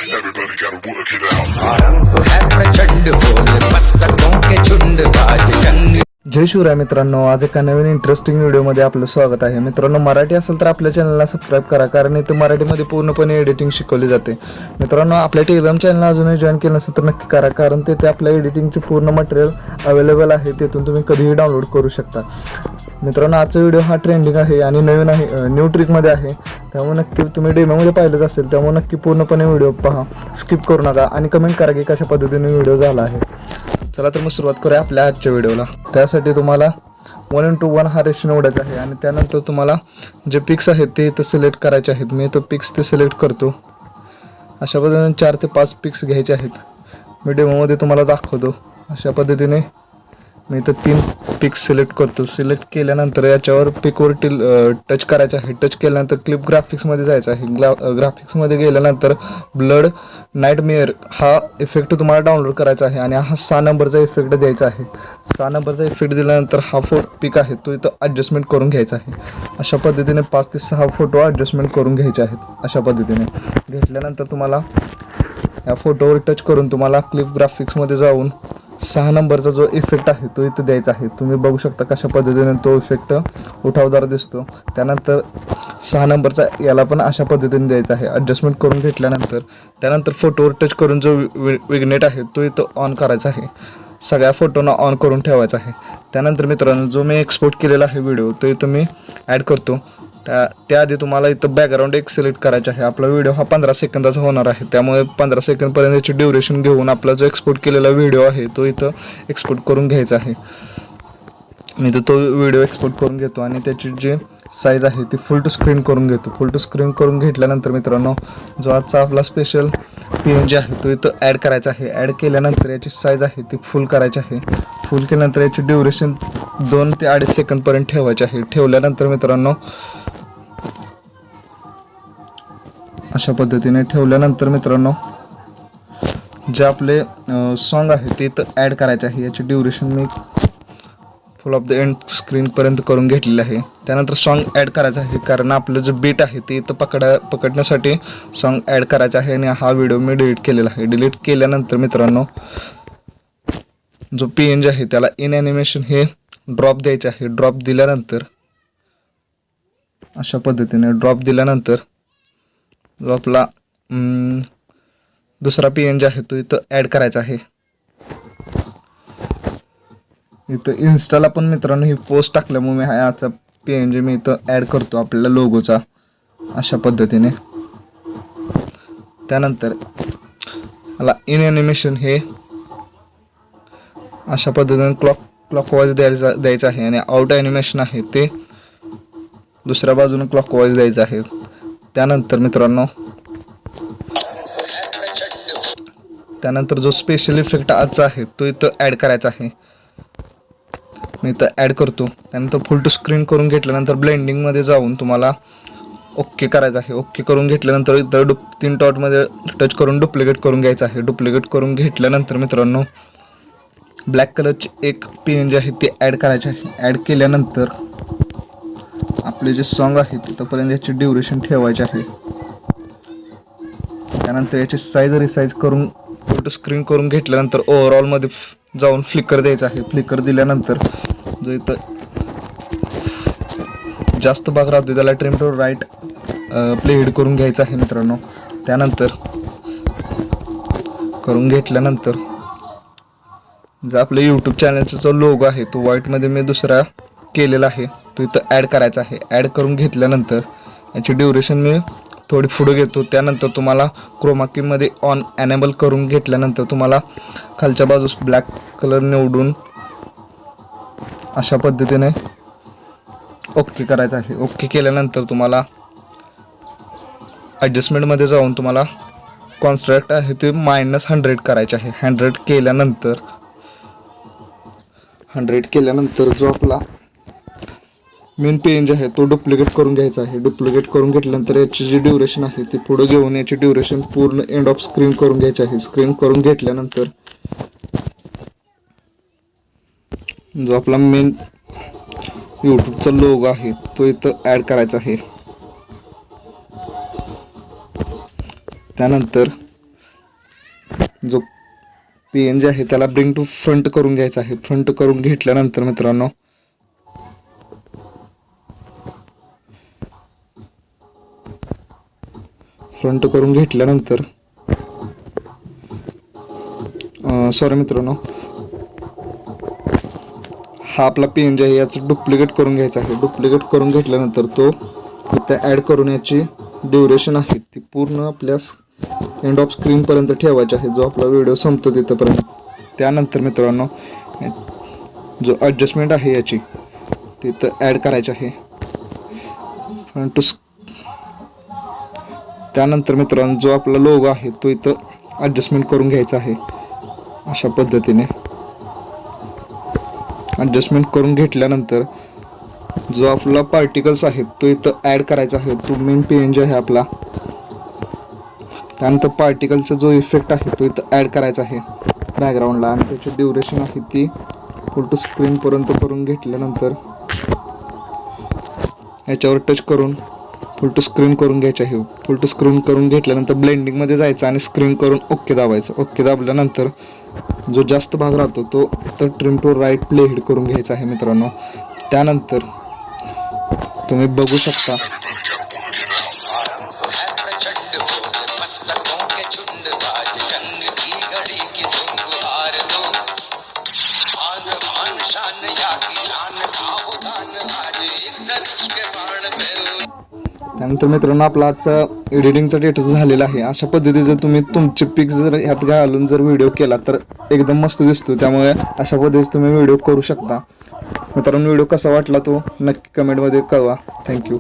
Everybody gotta work it out. जय शिवराय मित्रांनो, आज एका नवीन इंटरेस्टिंग व्हिडिओमध्ये आपलं स्वागत आहे. मित्रांनो, मराठी असेल तर आपल्या चॅनलला सबस्क्राईब करा, कारण इथं मराठीमध्ये पूर्णपणे एडिटिंग शिकवली जाते. मित्रांनो, आपल्या टेलिग्राम चॅनल अजूनही जॉईन केलं नसेल तर नक्की करा, कारण तेथे आपल्या एडिटिंगचे पूर्ण मटेरियल अवेलेबल आहे. तेथून तुम्ही कधीही डाउनलोड करू शकता. मित्रांनो, आजचा व्हिडिओ हा ट्रेंडिंग आहे आणि नवीन आहे, न्यू ट्रिकमध्ये आहे. त्यामुळे नक्की तुम्ही डेमोमध्ये पाहिलंच असेल, त्यामुळे नक्की पूर्णपणे व्हिडिओ पहा, स्किप करू नका आणि कमेंट करा की कशा पद्धतीने व्हिडिओ झाला आहे. चला तर मग सुरुवात करूया आपल्या आजच्या व्हिडिओला. त्यासाठी तुम्हाला 1:1 हा रेशो निवडायचा आहे आणि त्यानंतर तुम्हाला जे पिक्स आहेत ते इथं सिलेक्ट करायचे आहेत. मी इथं पिक्स ते सिलेक्ट करतो. अशा पद्धतीने 4 ते 5 पिक्स घ्यायचे आहेत. मी डेमोमध्ये तुम्हाला दाखवतो. अशा पद्धतीने मी इथं 3 पिक्स सिलेक्ट करतो. सिलेक्ट केल्यानंतर याच्यावर पिकवर टच करायचं आहे. टच केल्यानंतर क्लिप ग्राफिक्समध्ये जायचं आहे. ग्राफिक्समध्ये गेल्यानंतर ब्लड नाईटमेअर हा इफेक्ट तुम्हाला डाउनलोड करायचा आहे आणि हा 6 नंबरचा इफेक्ट द्यायचा आहे. 6 नंबरचा इफेक्ट दिल्यानंतर हा पिक आहे तो इथं ॲडजस्टमेंट करून घ्यायचा आहे. अशा पद्धतीने 5 ते 6 फोटो ॲडजस्टमेंट करून घ्यायचे आहेत. अशा पद्धतीने घेतल्यानंतर तुम्हाला या फोटोवर टच करून तुम्हाला क्लिप ग्राफिक्समध्ये जाऊन 6 नंबरचा जो इफेक्ट आहे तो इथं द्यायचा आहे. तुम्ही बघू शकता कशा पद्धतीने तो इफेक्ट उठावदार दिसतो. त्यानंतर 6 नंबरचा याला पण अशा पद्धतीने द्यायचा आहे. ॲडजस्टमेंट करून घेतल्यानंतर त्यानंतर फोटोवर टच करून जो विग्नेट आहे तो इथं ऑन करायचा आहे. सगळ्या फोटोना ऑन करून ठेवायचा आहे. त्यानंतर मित्रांनो, जो मी एक्सपोर्ट केलेला आहे व्हिडिओ तो इथं मी ॲड करतो. त्याआधी तुम्हाला इथं बॅकग्राऊंड एक सिलेक्ट करायचा आहे. आपला व्हिडिओ हा 15 सेकंदाचा होणार आहे, त्यामुळे 15 सेकंदपर्यंत याची ड्युरेशन घेऊन आपला जो एक्सपोर्ट केलेला व्हिडिओ आहे तो इथं एक्सपोर्ट करून घ्यायचा आहे. मी तर तो व्हिडिओ एक्सपोर्ट करून घेतो आणि त्याची जी साईज आहे ती फुल टू स्क्रीन करून घेतो. फुल टू स्क्रीन करून घेतल्यानंतर मित्रांनो, जो आजचा आपला स्पेशल PNG आहे तो इथं ॲड करायचा आहे. ॲड केल्यानंतर याची साईज आहे ती फुल करायची आहे. फुल केल्यानंतर याची ड्युरेशन 2 ते 2.5 सेकंदपर्यंत ठेवायची आहे. ठेवल्यानंतर मित्रांनो, अशा पद्धतीने ठेवल्यानंतर मित्रांनो, जे आपले सॉन्ग आहे ते इथं ॲड करायचे आहे. याची ड्युरेशन मी फुल ऑफ द एंड स्क्रीनपर्यंत करून घेतलेलं आहे. त्यानंतर सॉन्ग ॲड करायचं आहे, कारण आपलं जे बीट आहे ते इथं पकडण्यासाठी सॉन्ग ॲड करायचं आहे. आणि हा व्हिडिओ मी डिलीट केलेला आहे. डिलीट केल्यानंतर मित्रांनो, जो PNG आहे त्याला इन ॲनिमेशन हे ड्रॉप द्यायचे आहे. ड्रॉप दिल्यानंतर अशा पद्धतीने ड्रॉप दिल्यानंतर जो आपला दुसरा PNG आहे तो इथं ॲड करायचा आहे. इथं इन्स्टाला पण मित्रांनो ही पोस्ट टाकल्यामुळे मी याचा PNG मी इथं ॲड करतो आपल्याला लोगोचा. अशा पद्धतीने त्यानंतर मला इन ॲनिमेशन हे अशा पद्धतीने क्लॉकवाईज द्यायचं आहे आणि आउट ॲनिमेशन आहे ते दुसऱ्या बाजूने क्लॉकवाईज द्यायचं आहे. त्यानंतर मित्रांनो, त्यानंतर जो स्पेशल इफेक्ट आजचा आहे तो इथं ॲड करायचा आहे. मी इथं ॲड करतो. त्यानंतर फुल टू स्क्रीन करून घेतल्यानंतर ब्लेंडिंगमध्ये जाऊन तुम्हाला ओके करायचं आहे. ओके करून घेतल्यानंतर इथं 3 डॉटमध्ये टच करून डुप्लिकेट करून घ्यायचं आहे. डुप्लिकेट करून घेतल्यानंतर मित्रांनो, ब्लॅक कलरची एक PNG आहे ती ॲड करायची आहे. ॲड केल्यानंतर आपले जे सॉन्ग आहे तिथंपर्यंत याची ड्युरेशन ठेवायची आहे. त्यानंतर याची साईज रिसाईज करून फोटो स्क्रीन करून घेतल्यानंतर ओव्हरऑलमध्ये जाऊन फ्लिकर द्यायचं आहे. फ्लिकर दिल्यानंतर जो इथं जास्त भाग राहतो त्याला trim to right play head करून घ्यायचं आहे मित्रांनो. त्यानंतर करून घेतल्यानंतर जो आपल्या यूट्यूब चॅनलचा जो लोगो आहे तो व्हाईटमध्ये मी दुसरा केलेला आहे तो इथं ॲड करायचा आहे. ॲड करून घेतल्यानंतर याची ड्युरेशन मी थोडी पुढे घेतो. त्यानंतर तुम्हाला क्रोमा कीमध्ये ऑन एनेबल करून घेतल्यानंतर तुम्हाला खालच्या बाजूस ब्लॅक कलर निवडून अशा पद्धतीने ओके करायचं आहे. ओके केल्यानंतर तुम्हाला ॲडजस्टमेंटमध्ये जाऊन तुम्हाला कॉन्स्ट्रक्ट आहे ते -100 करायचे आहे. 100 केल्यानंतर जो आपला मेन PNG आहे तो डुप्लिकेट करून घ्यायचा आहे. डुप्लिकेट करून घेतल्यानंतर याची जी ड्युरेशन आहे ती पुढे घेऊन याची ड्युरेशन पूर्ण एंड ऑफ स्क्रीन करून घ्यायची आहे. स्क्रीन करून घेतल्यानंतर जो आपला मेन यूट्यूबचा लोगो आहे तो इथं ॲड करायचा आहे. त्यानंतर जो PNG आहे त्याला ब्रिंग टू फ्रंट करून घ्यायचा आहे. फ्रंट करून घेतल्यानंतर मित्रांनो सॉरी मित्रांनो, हा आपला PNG आहे, याचं डुप्लिकेट करून घ्यायचा आहे. डुप्लिकेट करून घेतल्यानंतर तो इथे ॲड करून याची ड्युरेशन आहे ती पूर्ण आपल्या एंड ऑफ स्क्रीनपर्यंत ठेवायची आहे, जो आपला व्हिडिओ संपतो तिथंपर्यंत. त्यानंतर मित्रांनो जो ॲडजस्टमेंट आहे याची तिथं ॲड करायची आहे. त्यानंतर मित्रांनो जो आपला लोगो आहे तो इथं ॲडजस्टमेंट करून घ्यायचा आहे. अशा पद्धतीने ॲडजस्टमेंट करून घेतल्यानंतर जो आपला पार्टिकल्स आहे तो इथं ॲड करायचा आहे. तो मेन PNG आहे आपला. त्यानंतर पार्टिकलचा जो इफेक्ट आहे तो इथं ॲड करायचा आहे बॅकग्राऊंडला, आणि त्याची ड्युरेशन आहे ती फुल टू स्क्रीनपर्यंत करून घेतल्यानंतर याच्यावर टच करून फुल टू स्क्रीन करून घ्यायची आहे. फुल टू स्क्रीन करून घेतल्यानंतर ब्लेंडिंगमध्ये जायचं आणि स्क्रीन करून ओके दाबायचं. ओके दाबल्यानंतर जो जास्त भाग राहतो तो तर trim to right play head करून घ्यायचा आहे मित्रांनो. त्यानंतर तुम्ही बघू शकता त्यानंतर मित्रांनो आपला आजचा एडिटिंगचा डेटा झालेला आहे. अशा पद्धतीचं तुम्ही तुमचे पिक्स जर ह्यात घालून जर व्हिडिओ केला तर एकदम मस्त दिसतो. त्यामुळे अशा पद्धतीचं तुम्ही व्हिडिओ करू शकता. मित्रांनो व्हिडिओ कसा वाटला तो नक्की कमेंटमध्ये कळवा. थँक्यू.